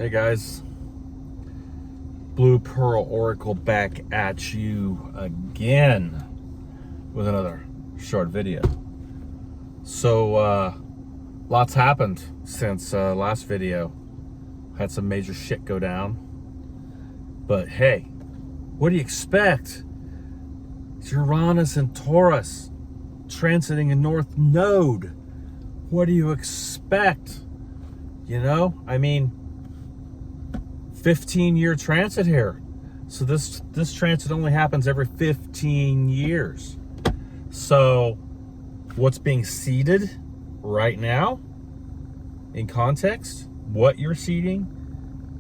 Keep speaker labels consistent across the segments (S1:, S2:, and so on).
S1: Hey guys, Blue Pearl Oracle back at you again with another short video. So, lots happened since last video. Had some major shit go down. But hey, what do you expect? It's Uranus and Taurus transiting a North Node. What do you expect? You know, I mean, 15-year transit here. So this transit only happens every 15 years. So what's being seeded right now in context, what you're seeding,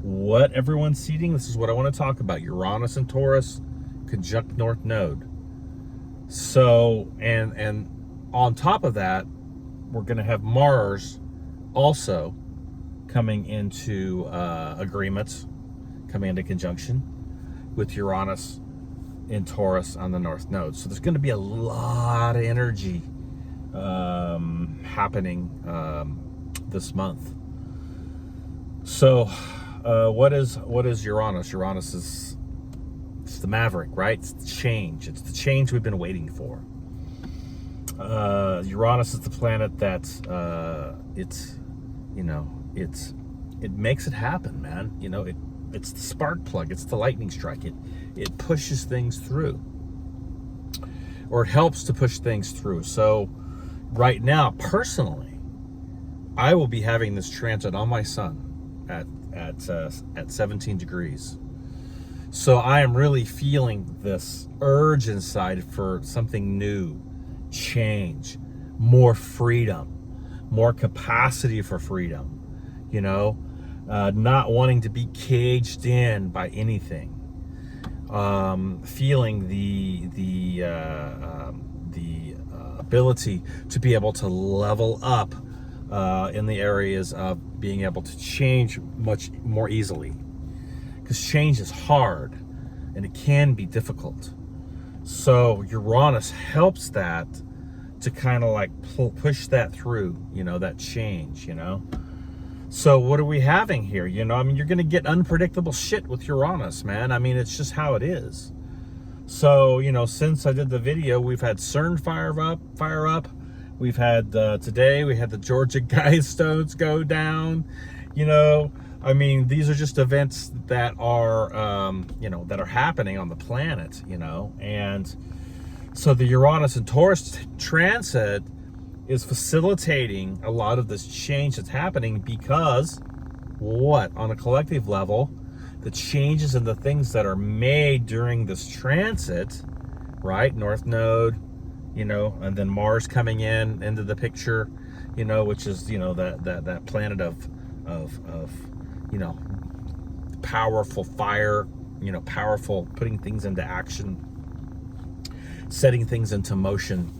S1: what everyone's seeding, this is what I want to talk about. Uranus and Taurus conjunct North Node. So, and on top of that, we're going to have Mars also coming into agreements, coming into conjunction with Uranus in Taurus on the North Node. So there's going to be a lot of energy happening this month. So what is Uranus? Uranus is, it's the maverick, right? It's the change. It's the change we've been waiting for. Uranus is the planet that it makes it happen, man. You know, it's the spark plug, it's the lightning strike. It pushes things through, or it helps to push things through. So right now, personally, I will be having this transit on my sun at 17 degrees. So I am really feeling this urge inside for something new, change, more freedom, more capacity for freedom. You know, not wanting to be caged in by anything. Feeling the ability to be able to level up in the areas of being able to change much more easily. Because change is hard and it can be difficult. So Uranus helps that to kind of like push that through, you know, that change, you know. So what are we having here? You know, I mean, you're going to get unpredictable shit with Uranus, man. I mean, it's just how it is. So, you know, since I did the video, we've had CERN fire up. We've had, today, we had the Georgia Guidestones go down. You know, I mean, these are just events that are, you know, that are happening on the planet, you know. And so the Uranus and Taurus transit is facilitating a lot of this change that's happening because what? On a collective level, the changes in the things that are made during this transit, right? North Node, you know, and then Mars coming into the picture, you know, which is, you know, that planet of you know, powerful fire, you know, powerful putting things into action, setting things into motion.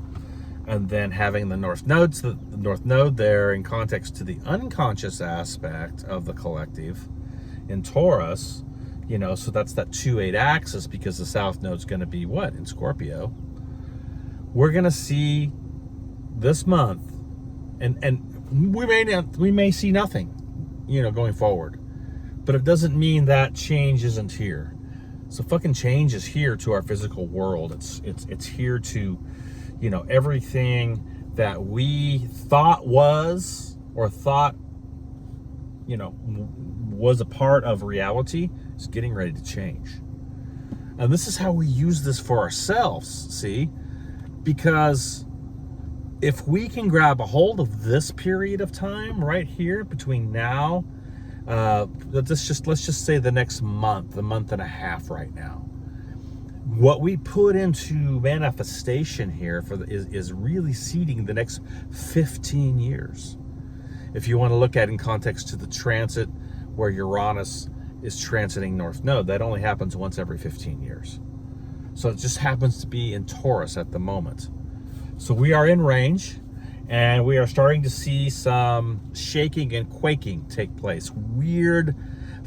S1: And then having the North Node there in context to the unconscious aspect of the collective in Taurus, you know, so that's that 2-8 axis, because the South Node's going to be what? In Scorpio. We're going to see this month, and we may see nothing, you know, going forward. But it doesn't mean that change isn't here. So fucking change is here to our physical world. It's here to, you know, everything that we thought was, or thought, you know, was a part of reality is getting ready to change. And this is how we use this for ourselves, see? Because if we can grab a hold of this period of time right here between now, let's just say the next month, a month and a half right now, what we put into manifestation here is really seeding the next 15 years. If you want to look at it in context to the transit where Uranus is transiting North Node, that only happens once every 15 years. So it just happens to be in Taurus at the moment. So we are in range, and we are starting to see some shaking and quaking take place. Weird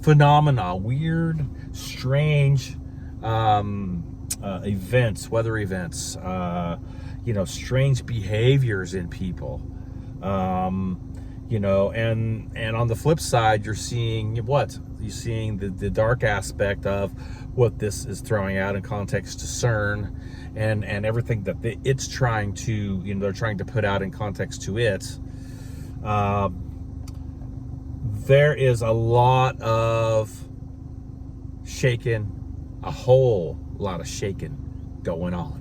S1: phenomena, weird, strange events, weather events, you know, strange behaviors in people. and on the flip side, you're seeing what? You're seeing the dark aspect of what this is throwing out in context to CERN and everything that it's trying to, they're trying to put out in context to it. There is a lot of shaking, a whole lot of shaking going on.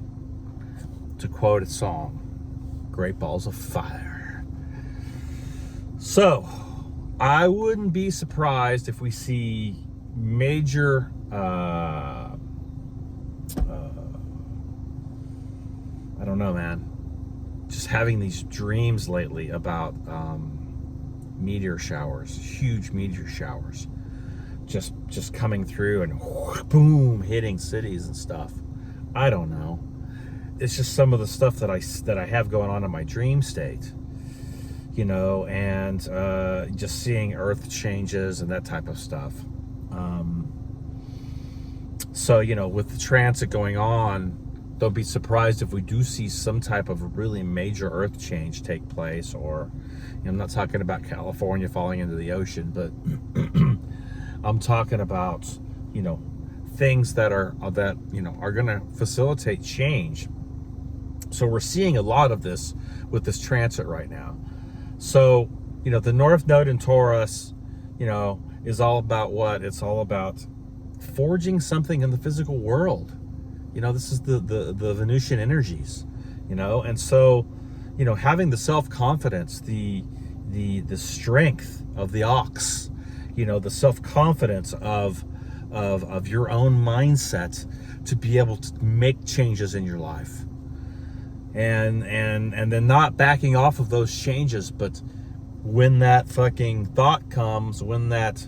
S1: To quote a song, Great Balls of Fire. So, I wouldn't be surprised if we see major I don't know, man. Just having these dreams lately about meteor showers, huge meteor showers, just coming through and boom, hitting cities and stuff. I don't know. It's just some of the stuff that I have going on in my dream state, and just seeing Earth changes and that type of stuff. So with the transit going on, don't be surprised if we do see some type of really major Earth change take place. Or I'm not talking about California falling into the ocean, but I'm talking about things that are going to facilitate change. So we're seeing a lot of this with this transit right now. So the North Node in Taurus is all about what? It's all about forging something in the physical world. This is the Venusian energies, and so having the self-confidence, the strength of the ox, the self-confidence of your own mindset to be able to make changes in your life, and then not backing off of those changes, but when that fucking thought comes, when that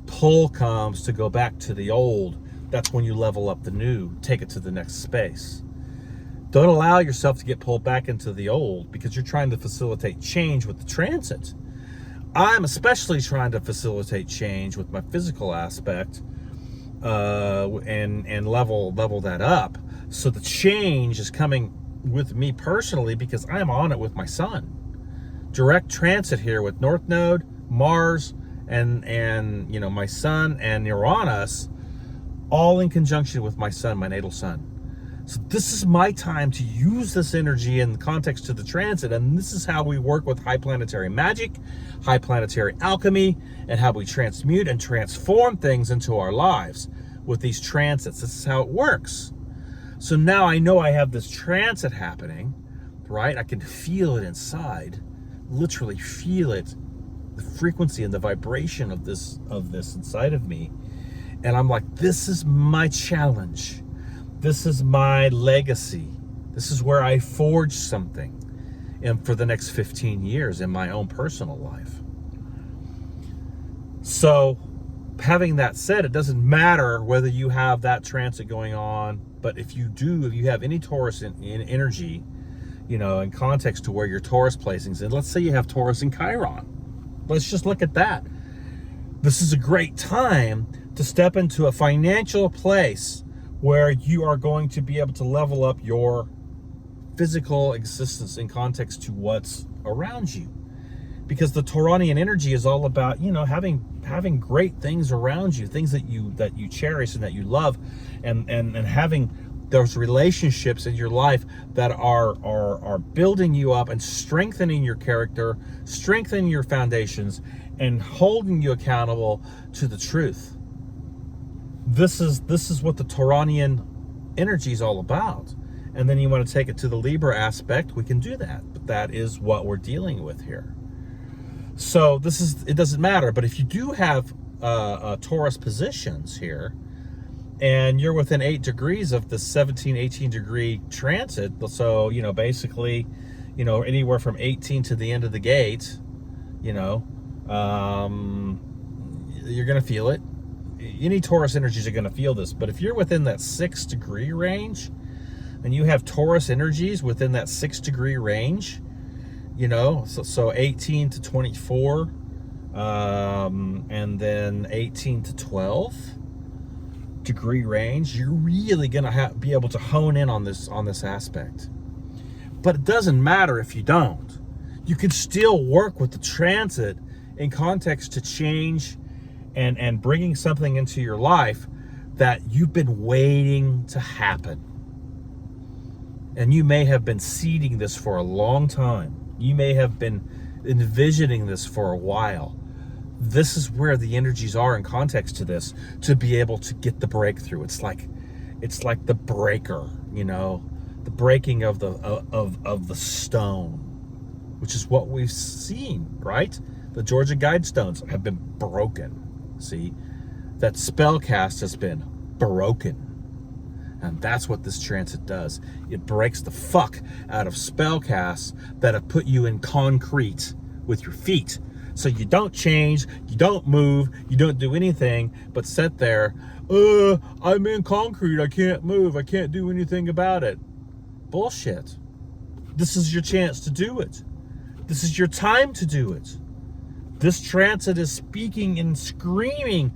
S1: pull comes to go back to the old, that's when you level up the new, take it to the next space. Don't allow yourself to get pulled back into the old because you're trying to facilitate change with the transit. I'm especially trying to facilitate change with my physical aspect, and level that up. So the change is coming with me personally because I'm on it with my sun. Direct transit here with North Node, Mars, and my sun and Uranus, all in conjunction with my sun, my natal sun. So this is my time to use this energy in the context to the transit, and this is how we work with high planetary magic, high planetary alchemy, and how we transmute and transform things into our lives with these transits. This is how it works. So now I know I have this transit happening, right? I can feel it inside, literally feel it, the frequency and the vibration of this inside of me. And I'm like, this is my challenge. This is my legacy. This is where I forge something and for the next 15 years in my own personal life. So having that said, it doesn't matter whether you have that transit going on, but if you have any Taurus in energy, in context to where your Taurus placings, and let's say you have Taurus in Chiron. Let's just look at that. This is a great time to step into a financial place where you are going to be able to level up your physical existence in context to what's around you. Because the Tauronian energy is all about, having great things around you, things that you cherish and that you love, and having those relationships in your life that are building you up and strengthening your character, strengthening your foundations, and holding you accountable to the truth. This is what the Tauronian energy is all about. And then you want to take it to the Libra aspect, we can do that. But that is what we're dealing with here. So it doesn't matter. But if you do have Taurus positions here, and you're within 8 degrees of the 17, 18 degree transit, so, basically, anywhere from 18 to the end of the gate, you're going to feel it. Any Taurus energies are going to feel this. But if you're within that 6 degree range, and you have Taurus energies within that 6 degree range, so 18 to 24, and then 18 to 12 degree range, you're really gonna be able to hone in on this aspect. But it doesn't matter if you don't. You can still work with the transit in context to change and bringing something into your life that you've been waiting to happen. And you may have been seeding this for a long time. You may have been envisioning this for a while. This is where the energies are in context to this, to be able to get the breakthrough. It's like the breaker, the breaking of the stone, which is what we've seen, right? The Georgia Guidestones have been broken. See, that spell cast has been broken. And that's what this transit does. It breaks the fuck out of spell casts that have put you in concrete with your feet. So you don't change, you don't move, you don't do anything but sit there. I'm in concrete, I can't move, I can't do anything about it. Bullshit. This is your chance to do it. This is your time to do it. This transit is speaking and screaming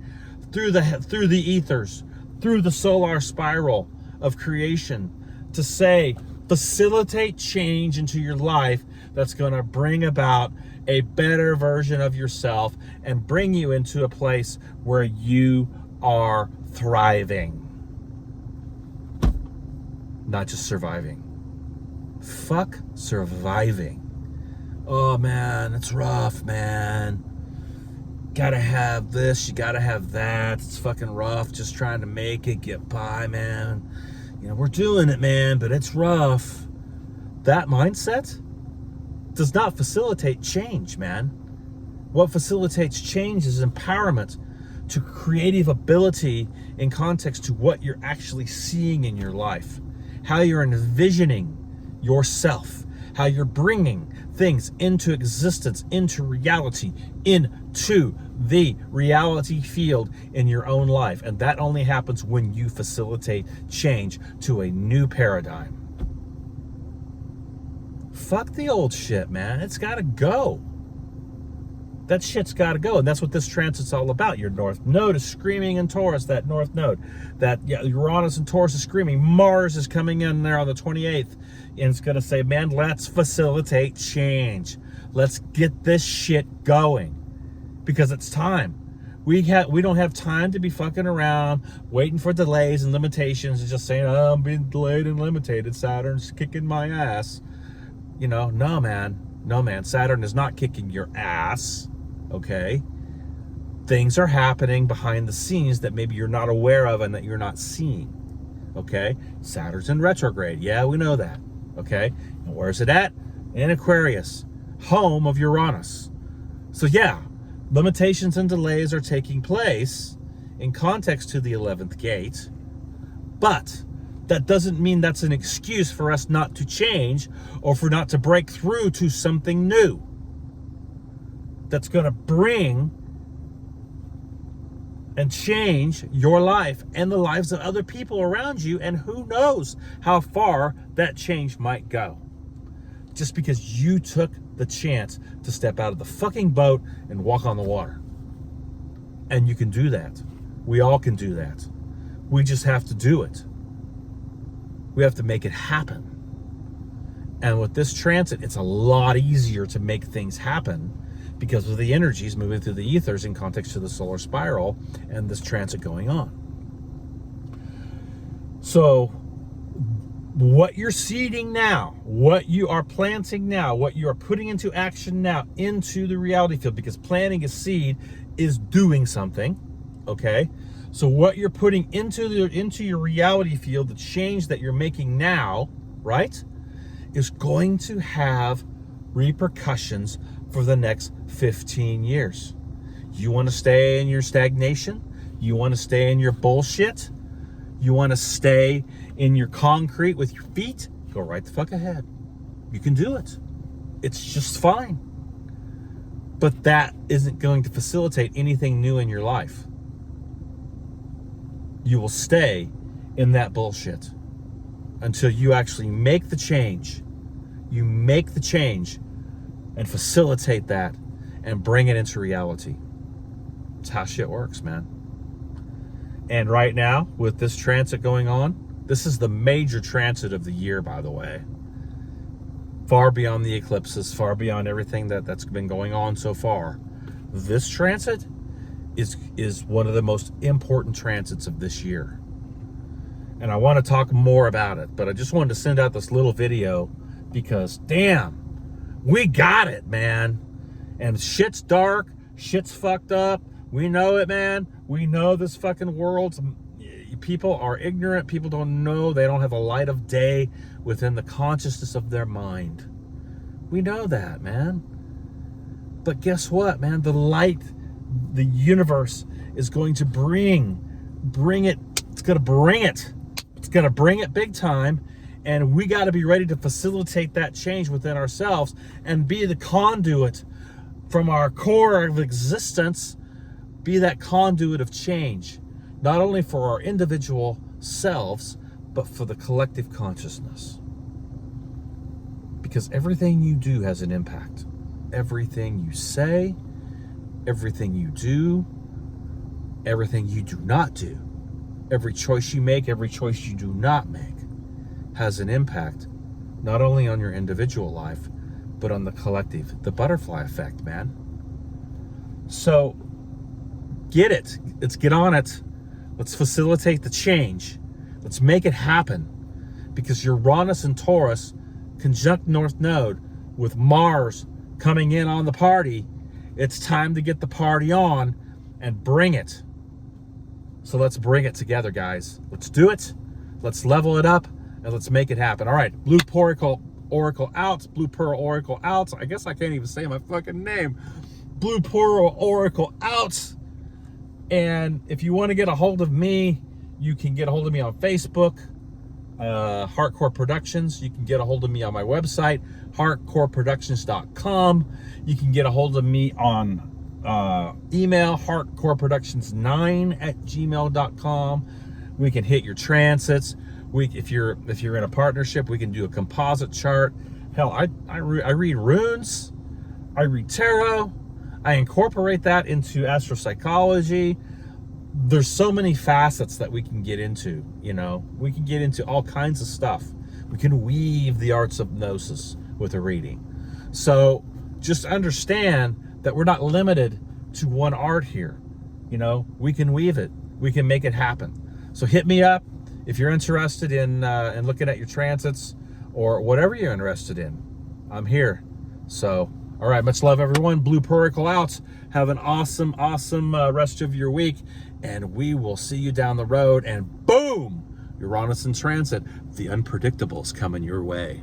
S1: through the ethers, through the solar spiral of creation, to say, facilitate change into your life that's going to bring about a better version of yourself and bring you into a place where you are thriving, not just surviving. Fuck surviving. Oh man, it's rough, man. Gotta have this, you gotta have that. It's fucking rough just trying to make it, get by, man. We're doing it, man, but it's rough. That mindset does not facilitate change, man. What facilitates change is empowerment to creative ability in context to what you're actually seeing in your life, how you're envisioning yourself, how you're bringing things into existence, into reality, into the reality field in your own life. And that only happens when you facilitate change to a new paradigm. Fuck the old shit, man. It's got to go. That shit's got to go. And that's what this transit's all about. Your North Node is screaming in Taurus, that North Node. That Uranus and Taurus is screaming. Mars is coming in there on the 28th. And it's going to say, man, let's facilitate change. Let's get this shit going. Because it's time. We don't have time to be fucking around, waiting for delays and limitations and just saying, oh, I'm being delayed and limited. Saturn's kicking my ass. No, man. No, man. Saturn is not kicking your ass. Okay? Things are happening behind the scenes that maybe you're not aware of and that you're not seeing. Okay? Saturn's in retrograde. Yeah, we know that. Okay? And where's it at? In Aquarius, home of Uranus. So yeah, limitations and delays are taking place in context to the 11th gate, but that doesn't mean that's an excuse for us not to change or for not to break through to something new that's going to bring and change your life and the lives of other people around you, and who knows how far that change might go. Just because you took the chance to step out of the fucking boat and walk on the water. And you can do that. We all can do that. We just have to do it. We have to make it happen. And with this transit, it's a lot easier to make things happen because of the energies moving through the ethers in context to the solar spiral and this transit going on. So what you're seeding now, what you are planting now, what you are putting into action now into the reality field, because planting a seed is doing something, okay? So what you're putting into your reality field, the change that you're making now, right, is going to have repercussions for the next 15 years. You want to stay in your stagnation? You want to stay in your bullshit? You want to stay in your concrete with your feet? Go right the fuck ahead. You can do it. It's just fine. But that isn't going to facilitate anything new in your life. You will stay in that bullshit until you actually make the change. You make the change and facilitate that and bring it into reality. It's how shit works, man. And right now, with this transit going on, this is the major transit of the year, by the way. far beyond the eclipses, far beyond everything that's been going on so far. This transit is one of the most important transits of this year. And I want to talk more about it, but I just wanted to send out this little video because, damn, we got it, man. And shit's dark, shit's fucked up. We know it, man. We know this fucking world's, people are ignorant. People don't know. They don't have a light of day within the consciousness of their mind. We know that, man. But guess what, man? The light, the universe is going to bring it. It's going to bring it. It's going to bring it big time. And we got to be ready to facilitate that change within ourselves and be the conduit from our core of existence, be that conduit of change, not only for our individual selves, but for the collective consciousness. Because everything you do has an impact. Everything you say, everything you do, everything you do not do, every choice you make, every choice you do not make has an impact, not only on your individual life, but on the collective, the butterfly effect, man. So get it. Let's get on it. Let's facilitate the change. Let's make it happen. Because Uranus and Taurus conjunct North Node with Mars coming in on the party, it's time to get the party on and bring it. So let's bring it together, guys. Let's do it. Let's level it up and let's make it happen. All right, Blue Oracle out. Blue Pearl Oracle out. I guess I can't even say my fucking name. Blue Pearl Oracle out. And if you want to get a hold of me, you can get a hold of me on Facebook, Heartcore Productions. You can get a hold of me on my website, heartcoreproductions.com. You can get a hold of me on email, heartcoreproductions9@gmail.com. We can hit your transits. If you're in a partnership, we can do a composite chart. Hell, I read runes, I read tarot, I incorporate that into astropsychology. There's so many facets that we can get into, you know. We can get into all kinds of stuff. We can weave the arts of gnosis with a reading. So just understand that we're not limited to one art here. You know, we can weave it. We can make it happen. So hit me up if you're interested in looking at your transits or whatever you're interested in. I'm here. So, all right, much love, everyone. Blue Pearl out. Have an awesome, awesome rest of your week. And we will see you down the road. And boom, Uranus in transit. The unpredictable's coming your way.